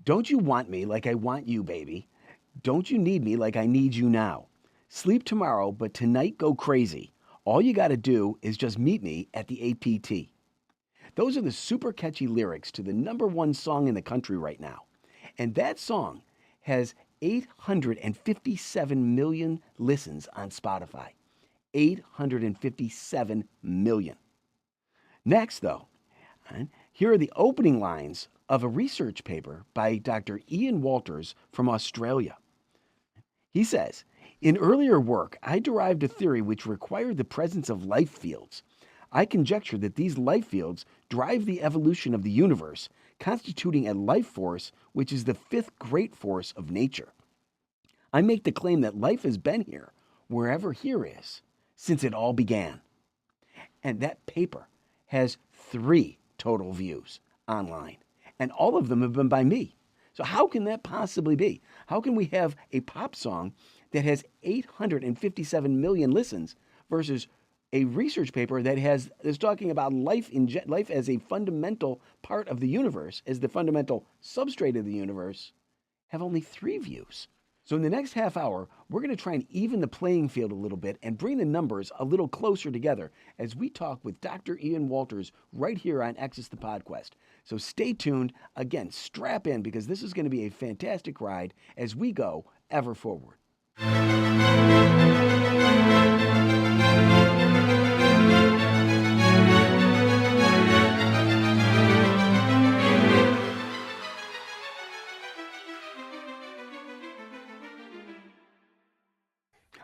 Don't you want me like I want you, baby? Don't you need me like I need you now? Sleep tomorrow, but tonight go crazy. All you got to do is just meet me at the APT. Those are the super catchy lyrics to the number one song in the country right now. And that song has 857 million listens on Spotify. 857 million. Next, though, here are the opening lines of a research paper by Dr. Ian Walters from Australia. He says, in earlier work, I derived a theory which required the presence of life fields. I conjecture that these life fields drive the evolution of the universe, constituting a life force which is the fifth great force of nature. I make the claim that life has been here, wherever here is, since it all began. And that paper has 3 total views online, and all of them have been by me. So, how can that possibly be? How can we have a pop song that has 857 million listens versus a research paper that is talking about life as a fundamental part of the universe, as the fundamental substrate of the universe, have only 3 views? So, in the next half hour, we're going to try and even the playing field a little bit and bring the numbers a little closer together as we talk with Dr. Ian Walters right here on Access the Podquest. So, stay tuned. Again, strap in because this is going to be a fantastic ride as we go ever forward.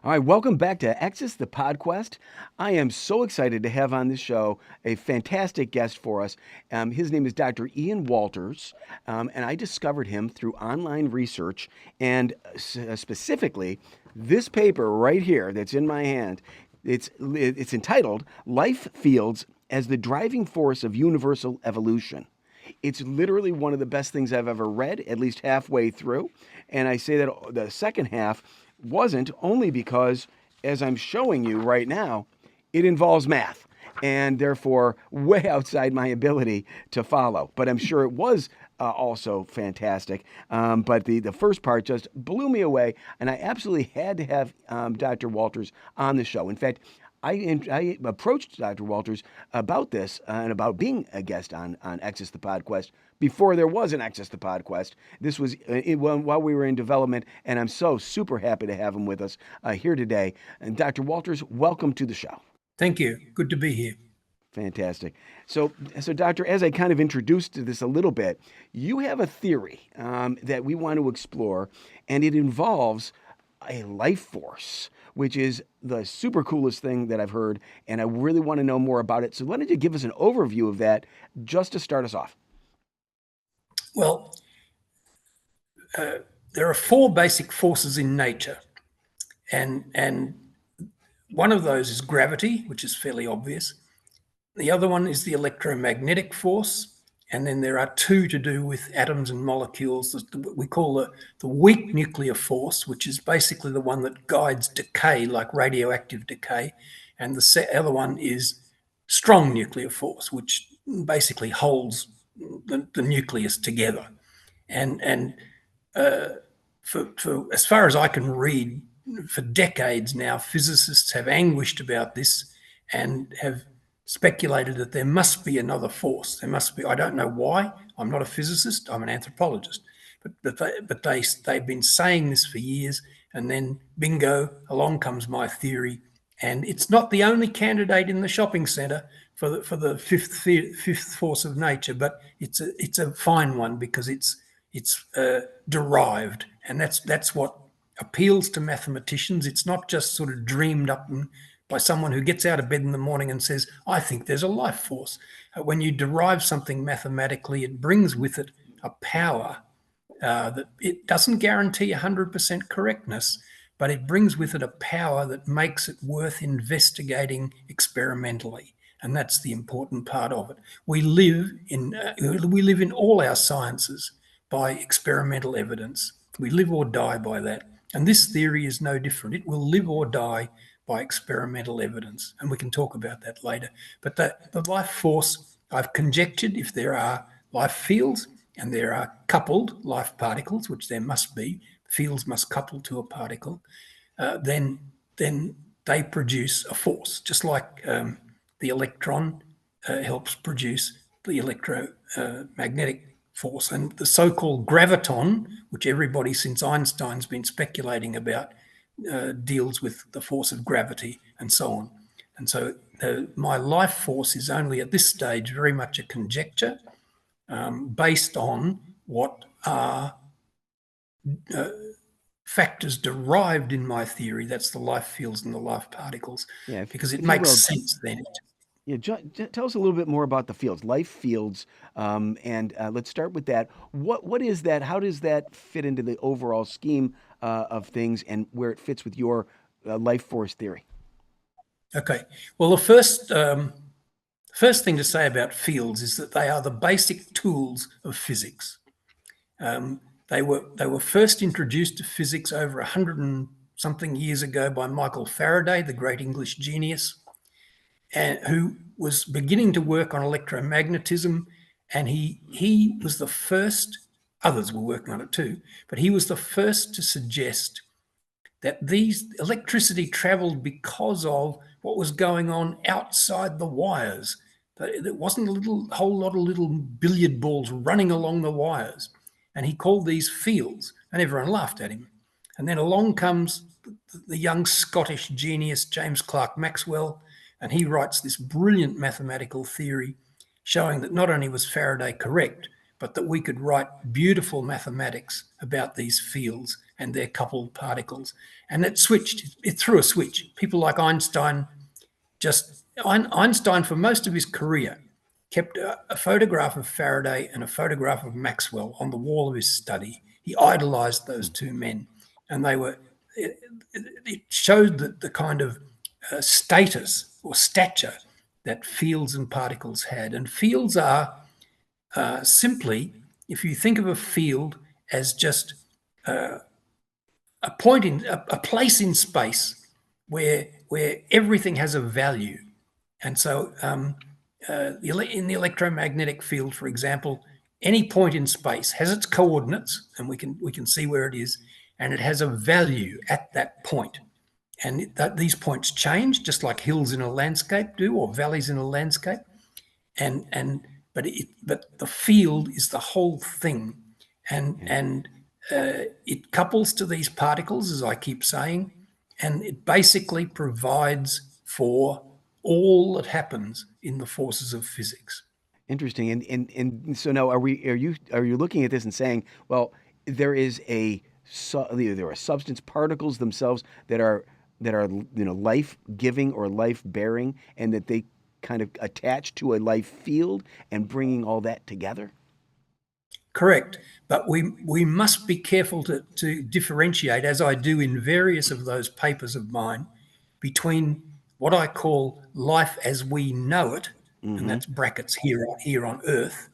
All right, welcome back to Access the Podquest. I am so excited to have on this show a fantastic guest for us. His name is Dr. Ian Walters, and I discovered him through online research and specifically this paper right here that's in my hand. It's entitled Life Fields as the Driving Force of Universal Evolution. It's literally one of the best things I've ever read, at least halfway through. And I say that the second half wasn't only because, as I'm showing you right now, it involves math and therefore way outside my ability to follow. But I'm sure it was also fantastic. But the first part just blew me away, and I absolutely had to have Dr. Walters on the show. In fact, I approached Dr. Walters about this and about being a guest on Access the Podquest before there was an Access the Podquest. This was while we were in development, and I'm so super happy to have him with us here today. And Dr. Walters, welcome to the show. Thank you. Good to be here. Fantastic. So, Doctor, as I kind of introduced this a little bit, you have a theory that we want to explore, and it involves a life force, which is the super coolest thing that I've heard, and I really want to know more about it. So why don't you give us an overview of that just to start us off? Well, there are 4 basic forces in nature, and one of those is gravity, which is fairly obvious. The other one is the electromagnetic force, and then there are 2 to do with atoms and molecules. We call the weak nuclear force, which is basically the one that guides decay, like radioactive decay. And the other one is strong nuclear force, which basically holds the nucleus together. And for as far as I can read, for decades now, physicists have anguished about this and have speculated that there must be another force. There must be. I don't know why. I'm not a physicist. I'm an anthropologist. But they've been saying this for years, and then bingo, along comes my theory, and it's not the only candidate in the shopping centre for the fifth force of nature, but it's a fine one because it's derived, and that's what appeals to mathematicians. It's not just sort of dreamed up by someone who gets out of bed in the morning and says, I think there's a life force. When you derive something mathematically, it brings with it a power that it doesn't guarantee 100% correctness, but it brings with it a power that makes it worth investigating experimentally. And that's the important part of it. We live in all our sciences by experimental evidence. We live or die by that. And this theory is no different. It will live or die by experimental evidence. And we can talk about that later. But the life force, I've conjectured if there are life fields, and there are coupled life particles, which there must be, fields must couple to a particle, then they produce a force, just like the electron helps produce the electromagnetic force. And the so-called graviton, which everybody since Einstein's been speculating about, deals with the force of gravity and so on. And so my life force is only at this stage very much a conjecture based on what are factors derived in my theory. That's the life fields and the life particles, Yeah, because it if you makes will, sense then. yeah, tell us a little bit more about the fields, life fields, and let's start with that. What is that? How does that fit into the overall scheme of things, and where it fits with your life force theory? Okay. Well, the first thing to say about fields is that they are the basic tools of physics. They were first introduced to physics over 100 and something years ago by Michael Faraday, the great English genius, and who was beginning to work on electromagnetism. And he was the first. Others were working on it too, but he was the first to suggest that these electricity traveled because of what was going on outside the wires. There wasn't whole lot of little billiard balls running along the wires. And he called these fields, and everyone laughed at him. And then along comes the young Scottish genius James Clerk Maxwell, and he writes this brilliant mathematical theory showing that not only was Faraday correct, but that we could write beautiful mathematics about these fields and their coupled particles. And it threw a switch. People like Einstein, for most of his career, kept a photograph of Faraday and a photograph of Maxwell on the wall of his study. He idolized those two men, and it showed the kind of status or stature that fields and particles had. And fields are simply, if you think of a field as just a place in space where everything has a value. And so in the electromagnetic field, for example, any point in space has its coordinates, and we can see where it is, and it has a value at that point. And these points change, just like hills in a landscape do, or valleys in a landscape. And but the field is the whole thing, and Yeah. and it couples to these particles, as I keep saying, and it basically provides for all that happens in the forces of physics. Interesting. And so now are you looking at this and saying, well, there is there are substance particles themselves that are life giving or life bearing, and that they kind of attach to a life field and bringing all that together? Correct. But we must be careful to differentiate, as I do in various of those papers of mine, between what I call life as we know it, and Mm-hmm. that's brackets here on Earth,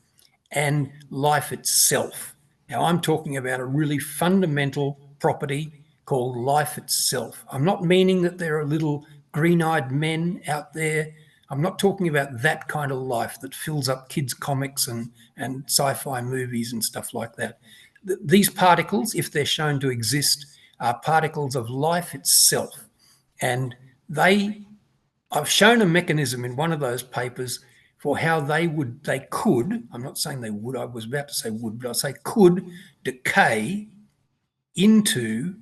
and life itself. Now, I'm talking about a really fundamental property called life itself. I'm not meaning that there are little green eyed men out there. I'm not talking about that kind of life that fills up kids' comics and sci fi movies and stuff like that. These particles, if they're shown to exist, are particles of life itself. And they I've shown a mechanism in one of those papers for how they could, I'm not saying they would, I was about to say would, but I say could decay into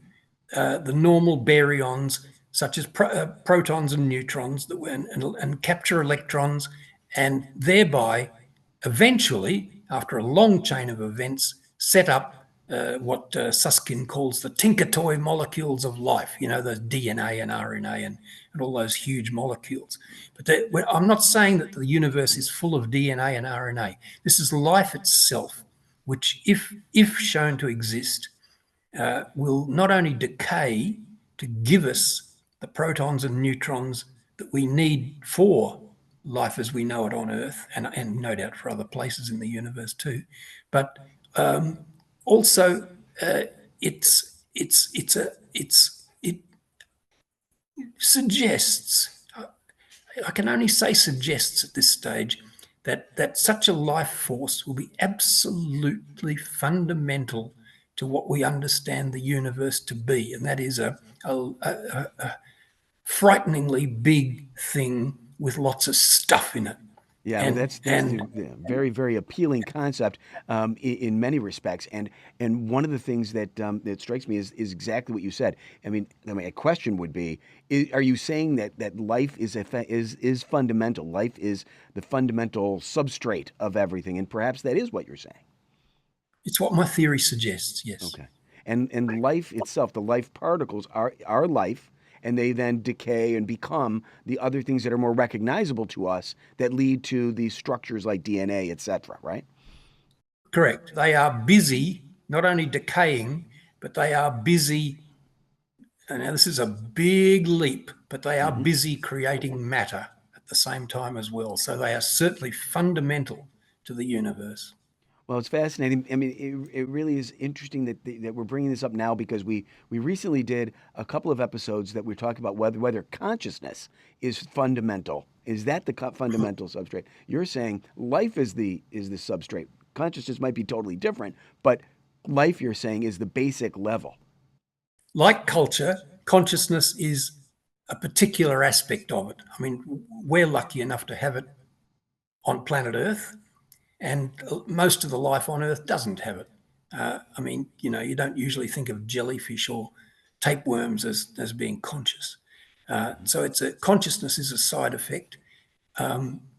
the normal baryons, such as protons and neutrons, and capture electrons, and thereby eventually, after a long chain of events, set up what Susskind calls the tinker toy molecules of life, those DNA and RNA and all those huge molecules. But I'm not saying that the universe is full of DNA and RNA. This is life itself, which, if shown to exist, will not only decay to give us the protons and neutrons that we need for life as we know it on Earth, and no doubt for other places in the universe too, but also it suggests. I can only say suggests at this stage that such a life force will be absolutely fundamental to what we understand the universe to be, and that is a frighteningly big thing with lots of stuff in it. Yeah, well, that's And the very very appealing concept in many respects, and one of the things that that strikes me is exactly what you said. I mean, a question would be: are you saying that life is fundamental? Life is the fundamental substrate of everything, and perhaps that is what you're saying. it's what my theory suggests, yes. Okay. And life itself, the life particles are life, and they then decay and become the other things that are more recognizable to us that lead to these structures like DNA, etc., right? Correct. They are busy, not only decaying, but they are busy. And now, this is a big leap, but they are Hmm. busy creating matter at the same time as well. So they are certainly fundamental to the universe. Well, it's fascinating. I mean, it really is interesting that we're bringing this up now because we recently did a couple of episodes that we're talking about whether consciousness is fundamental. Is that the fundamental substrate? You're saying life is the substrate. Consciousness might be totally different, but life, you're saying, is the basic level. Like culture, consciousness is a particular aspect of it. I mean, we're lucky enough to have it on planet Earth, and most of the life on Earth doesn't have it. I mean, you don't usually think of jellyfish or tapeworms as being conscious. So consciousness is a side effect,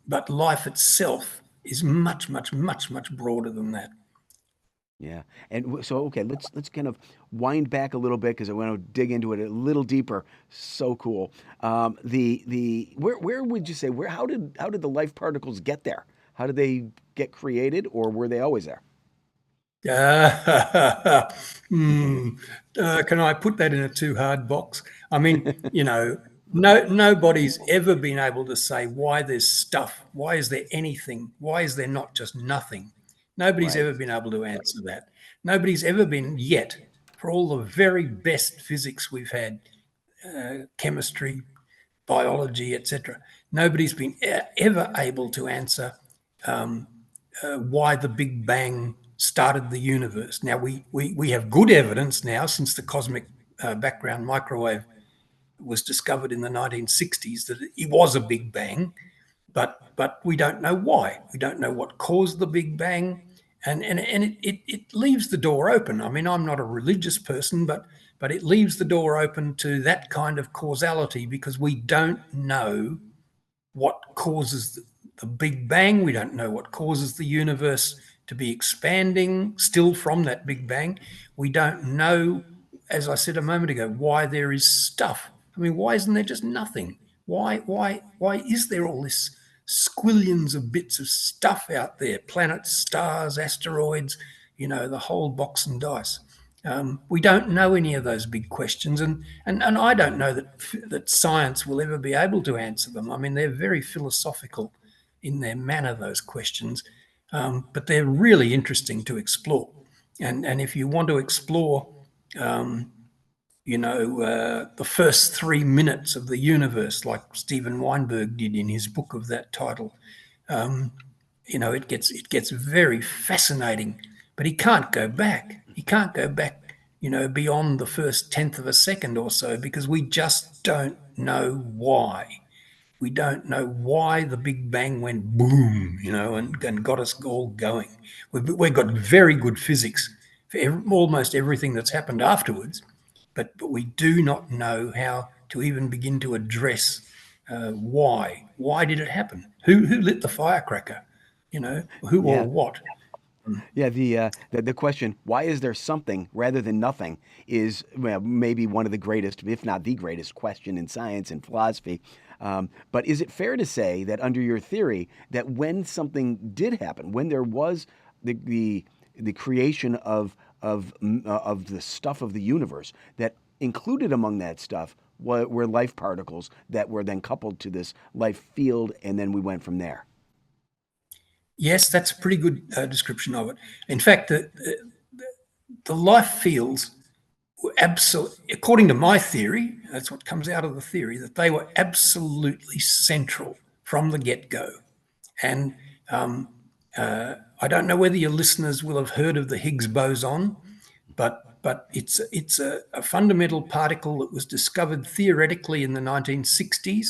but life itself is much, much, much, much broader than that. Yeah, and so okay, let's kind of wind back a little bit because I want to dig into it a little deeper. So cool. The where would you say where how did the life particles get there? How did they get created, or were they always there? Uh, hmm, can I put that in a too hard box? I mean, nobody's ever been able to say why there's stuff. Why is there anything? Why is there not just nothing? Nobody's Right. ever been able to answer that. Nobody's ever been yet, for all the very best physics we've had, chemistry, biology, etc. Nobody's been ever able to answer why the Big Bang started the universe. Now, we have good evidence now, since the cosmic background microwave was discovered in the 1960s, that it was a Big Bang, but we don't know why. We don't know what caused the Big Bang. And it leaves the door open. I mean, I'm not a religious person, but it leaves the door open to that kind of causality, because we don't know what causes the Big Bang. We don't know what causes the universe to be expanding still from that Big Bang. We don't know, as I said a moment ago, why there is stuff. I mean, why isn't there just nothing? Why is there all this squillions of bits of stuff out there? Planets, stars, asteroids, the whole box and dice. We don't know any of those big questions, and I don't know that science will ever be able to answer them. I mean, they're very philosophical in their manner, those questions, but they're really interesting to explore. And if you want to explore, the first 3 minutes of the universe, like Steven Weinberg did in his book of that title, it gets very fascinating. But he can't go back. He can't go back, beyond the first tenth of a second or so, because we just don't know why. We don't know why the Big Bang went boom, and got us all going. We've got very good physics for almost everything that's happened afterwards, but we do not know how to even begin to address why. Why did it happen? Who lit the firecracker? Who or Yeah. what? Yeah, the question, why is there something rather than nothing, is, well, maybe one of the greatest, if not the greatest, question in science and philosophy. But is it fair to say that under your theory, that when something did happen, when there was the creation of the stuff of the universe, that included among that stuff were life particles that were then coupled to this life field, and then we went from there? Yes, that's a pretty good description of it. In fact, the life fields were absolutely, according to my theory, that's what comes out of the theory, that they were absolutely central from the get go. And I don't know whether your listeners will have heard of the Higgs boson, but it's a fundamental particle that was discovered theoretically in the 1960s,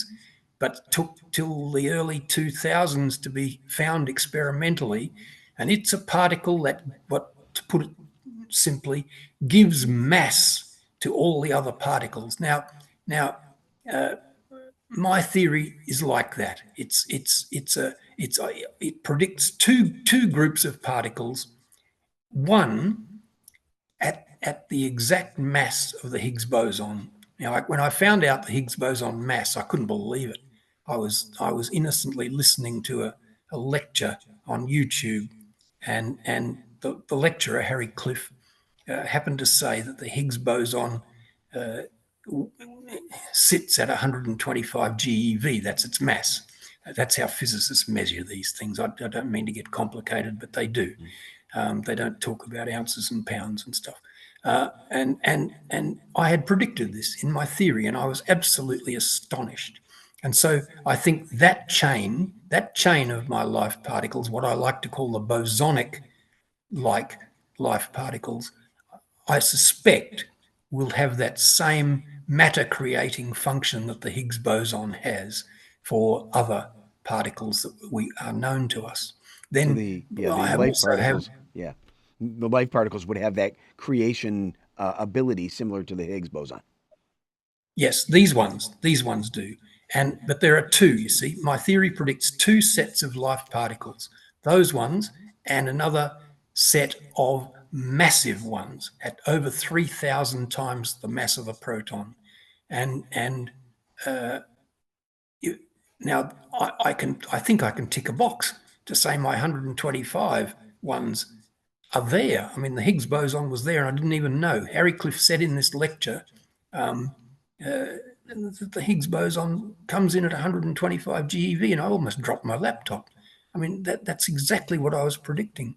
but took till the early 2000s to be found experimentally. And it's a particle that, what to put it simply, gives mass to all the other particles. Now, my theory is like that. It predicts two groups of particles. One at the exact mass of the Higgs boson. Now, when I found out the Higgs boson mass, I couldn't believe it. I was innocently listening to a lecture on YouTube, and the lecturer Harry Cliff happened to say that the Higgs boson sits at 125 GeV. That's its mass. That's how physicists measure these things. I don't mean to get complicated, but they do. They don't talk about ounces and pounds and stuff. And I had predicted this in my theory, and I was absolutely astonished. And so I think that chain of my life particles, what I like to call the bosonic-like life particles, I suspect will have that same matter-creating function that the Higgs boson has for other particles that we are known to us. So Then the I life also have, particles, yeah, the life particles would have that creation ability similar to the Higgs boson. yes, these ones do. But there are two, you see. My theory predicts two sets of life particles, those ones and another set of massive ones at over 3,000 times the mass of a proton. And now I think I can tick a box to say my 125 ones are there. I mean, the Higgs boson was there, and I didn't even know. Harry Cliff said in this lecture, the Higgs boson comes in at 125 GeV, and I almost dropped my laptop. I mean, that's exactly what I was predicting.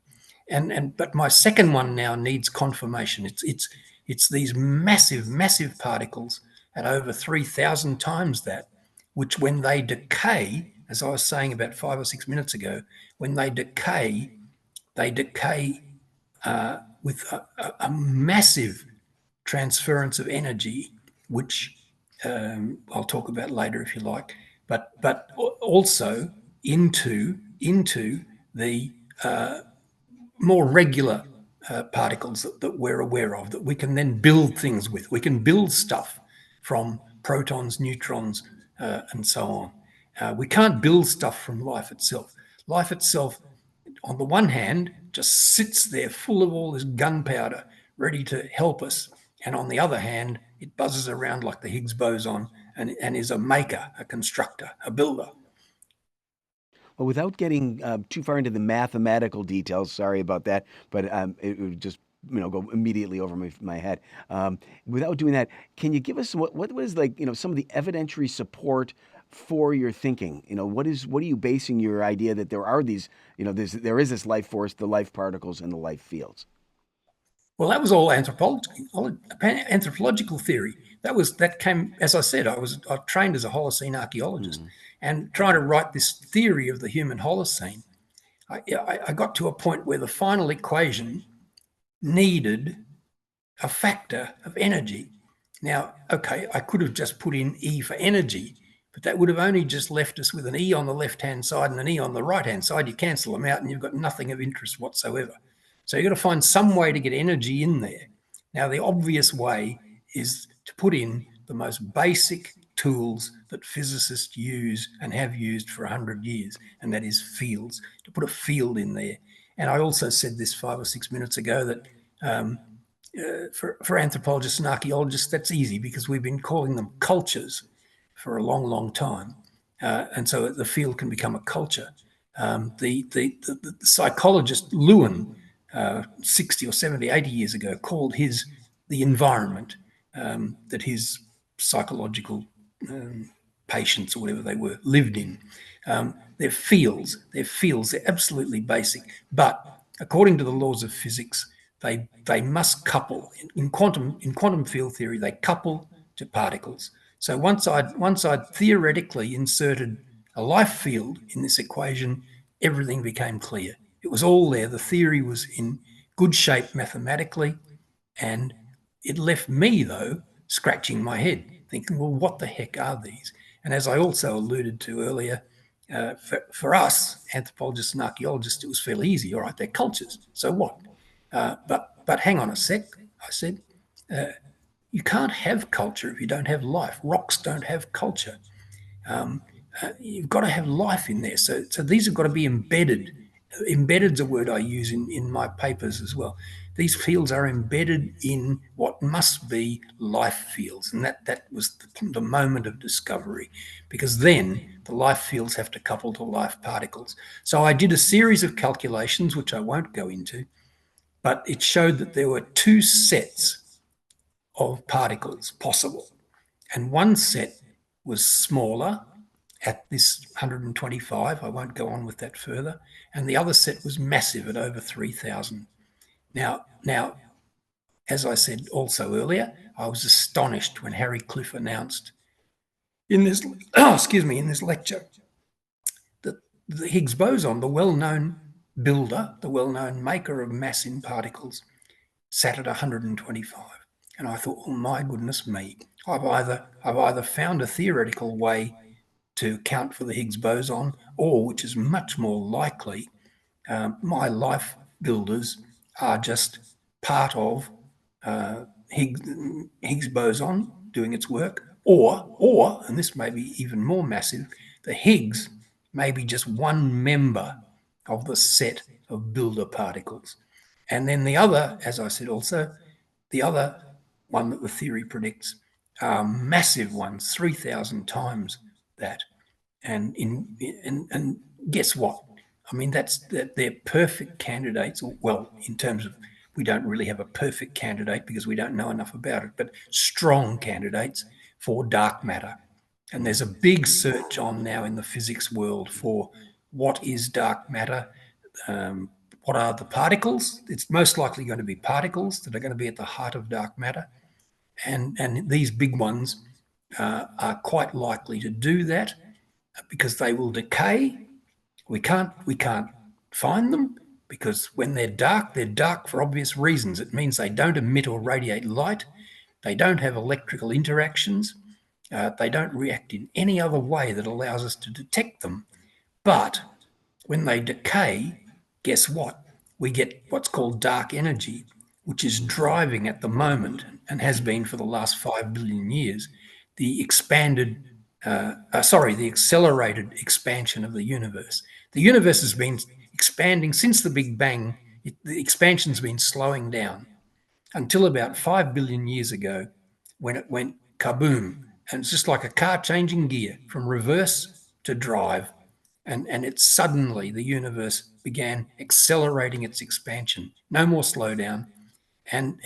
But my second one now needs confirmation. It's these massive particles at over 3,000 times that, which when they decay, as I was saying about 5 or 6 minutes ago, when they decay with a massive transference of energy, which I'll talk about later if you like, but also into the more regular particles that we're aware of, that we can then build things with. We can build stuff from protons, neutrons, and so on. We can't build stuff from life itself. Life itself, on the one hand, just sits there full of all this gunpowder ready to help us. And on the other hand, it buzzes around like the Higgs boson and is a maker, a constructor, a builder. Well, without getting too far into the mathematical details, sorry about that, but it would just go immediately over my head. Without doing that, can you give us what was like some of the evidentiary support for your thinking? What are you basing your idea that there are these there is this life force, the life particles, and the life fields? Well, that was all anthropological theory. That came, as I said, I trained as a Holocene archaeologist, Mm-hmm. and trying to write this theory of the human Holocene. I got to a point where the final equation needed a factor of energy. Now, okay, I could have just put in E for energy, but that would have only just left us with an E on the left-hand side and an E on the right-hand side. You cancel them out and you've got nothing of interest whatsoever. So you've got to find some way to get energy in there. Now, the obvious way is to put in the most basic tools that physicists use and have used for 100 years, and that is fields, to put a field in there. And I also said this 5 or 6 minutes ago that for anthropologists and archaeologists, that's easy because we've been calling them cultures for a long time. And so the field can become a culture. The psychologist Lewin, 60 or 70, 80 years ago, called the environment that his psychological patients or whatever they were lived in. They're fields. They're absolutely basic. But according to the laws of physics, they must couple in quantum field theory. They couple to particles. So once I'd theoretically inserted a life field in this equation, everything became clear. It was all there. The theory was in good shape mathematically, and it left me, though, scratching my head, thinking, well, what the heck are these? And as I also alluded to earlier, for us, anthropologists and archaeologists, it was fairly easy. All right, they're cultures. So what? But hang on a sec, I said. You can't have culture if you don't have life. Rocks don't have culture. You've got to have life in there. So these have got to be embedded. Embedded's a word I use in my papers as well. These fields are embedded in what must be life fields, and that was the moment of discovery, because then the life fields have to couple to life particles. So I did a series of calculations, which I won't go into, but it showed that there were two sets of particles possible, and one set was smaller at this 125. I won't go on with that further. And the other set was massive at over 3,000. Now, as I said also earlier, I was astonished when Harry Cliff announced in this, in this lecture that the Higgs boson, the well-known builder, the well-known maker of mass in particles, sat at 125. And I thought, oh my goodness me, I've either found a theoretical way to account for the Higgs boson, or, which is much more likely, my life builders are just part of Higgs boson doing its work, or, and this may be even more massive, the Higgs may be just one member of the set of builder particles. And then the other, as I said also, the other one that the theory predicts are massive ones, 3,000 times that. And guess what? I mean, that they're perfect candidates. Well, in terms of, we don't really have a perfect candidate because we don't know enough about it, but strong candidates for dark matter. And there's a big search on now in the physics world for what is dark matter. What are the particles? It's most likely going to be particles that are going to be at the heart of dark matter, and these big ones are quite likely to do that because they will decay. We can't find them because when they're dark for obvious reasons. It means they don't emit or radiate light. They don't have electrical interactions. They don't react in any other way that allows us to detect them. But when they decay, guess what? We get what's called dark energy, which is driving at the moment and has been for the last 5 billion years the the accelerated expansion of the universe. The universe has been expanding since the Big Bang. The expansion's been slowing down until about 5 billion years ago when it went kaboom. And it's just like a car changing gear from reverse to drive. And it suddenly, the universe began accelerating its expansion. No more slowdown. And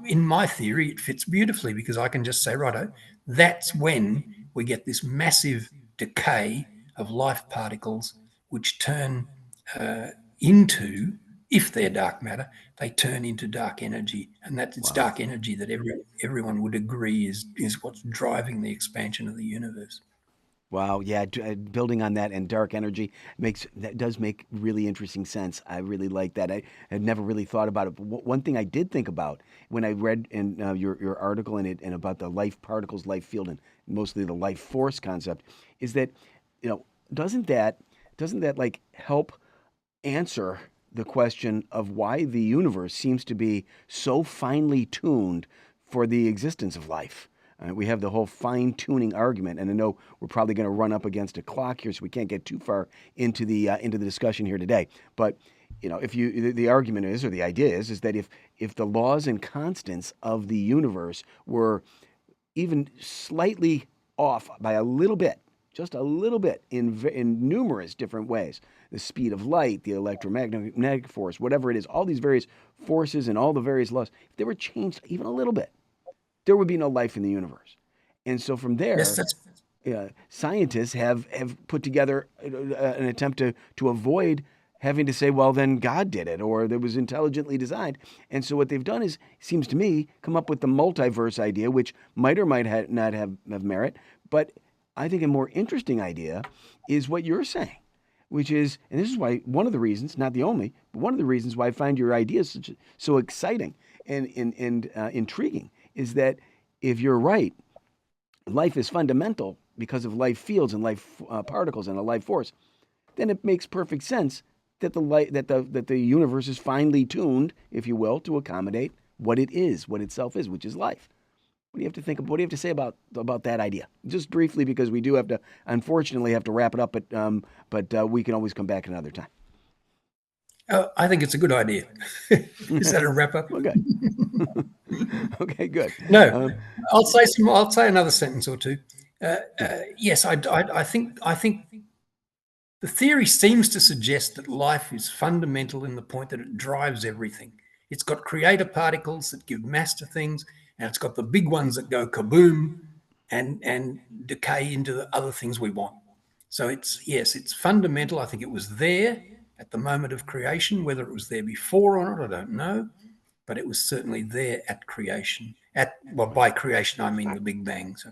in my theory, it fits beautifully because I can just say, righto, that's when we get this massive decay of life particles, which turn into, if they're dark matter, they turn into dark energy, and that it's Wow. dark energy that everyone would agree is what's driving the expansion of the universe. Wow, yeah, building on that and dark energy makes that does make really interesting sense. I really like that. I had never really thought about it. But one thing I did think about when I read in your article in it and about the life particles, life field, and mostly the life force concept is that, you know, doesn't that doesn't that like help answer the question of why the universe seems to be so finely tuned for the existence of life. We have the whole fine tuning argument, and I know we're probably going to run up against a clock here, so we can't get too far into the discussion here today. But you know, if you the argument is, or the idea is that if the laws and constants of the universe were even slightly off by a little bit, just a little bit in numerous different ways. The speed of light, the electromagnetic force, whatever it is, all these various forces and all the various laws, if they were changed even a little bit, there would be no life in the universe. And so from Yes, there, that's scientists have put together an attempt to avoid having to say, well, then God did it, or it was intelligently designed. And so what they've done is, seems to me, come up with the multiverse idea, which might or might not have merit. But I think a more interesting idea is what you're saying, which is, and this is why one of the reasons, not the only, but one of the reasons why I find your ideas so exciting and intriguing is that if you're right, life is fundamental because of life fields and life particles and a life force, then it makes perfect sense that the universe is finely tuned, if you will, to accommodate what it is, what itself is, which is life. What do you have to think of? What do you have to say about that idea? Just briefly, because we do have to, unfortunately, have to wrap it up. But we can always come back another time. I think it's a good idea. Is that a wrap up? Well, good. Okay, good. No, Um, I'll say another sentence or two. Yes, I think the theory seems to suggest that life is fundamental in the point that it drives everything. It's got creator particles that give mass to things, and it's got the big ones that go kaboom and decay into the other things we want. So it's fundamental. I think it was there at the moment of creation. Whether it was there before or not, I don't know, but it was certainly there at creation. By creation I mean the Big Bang. So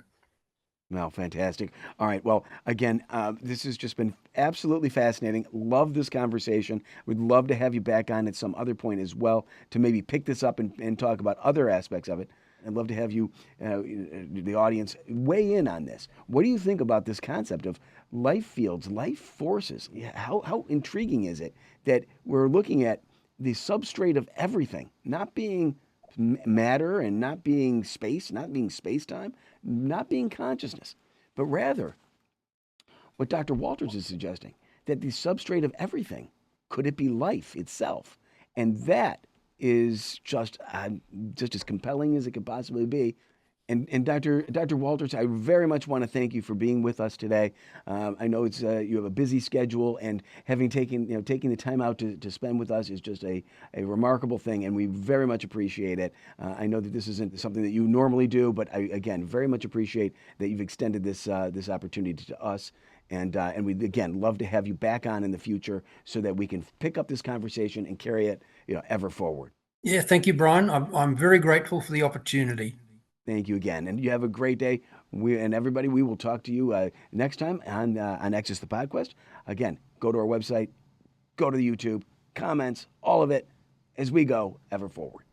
well, fantastic. All right. Well, again, this has just been absolutely fascinating. Love this conversation. We'd love to have you back on at some other point as well to maybe pick this up and talk about other aspects of it. I'd love to have you, the audience, weigh in on this. What do you think about this concept of life fields, life forces? How intriguing is it that we're looking at the substrate of everything, not being matter and not being space, not being space time, not being consciousness, but rather what Dr. Walters is suggesting that the substrate of everything could it be life itself? And that is just as compelling as it could possibly be. And Dr. Walters, I very much want to thank you for being with us today. I know it's you have a busy schedule, and having taking the time out to spend with us is just a remarkable thing, and we very much appreciate it. I know that this isn't something that you normally do, but I again very much appreciate that you've extended this opportunity to us. And we'd again love to have you back on in the future so that we can pick up this conversation and carry it ever forward. yeah, thank you, Brian. I'm very grateful for the opportunity. Thank you again, and you have a great day. And everybody, we will talk to you next time on Access the Podcast. Again, go to our website, go to the YouTube, comments, all of it as we go ever forward.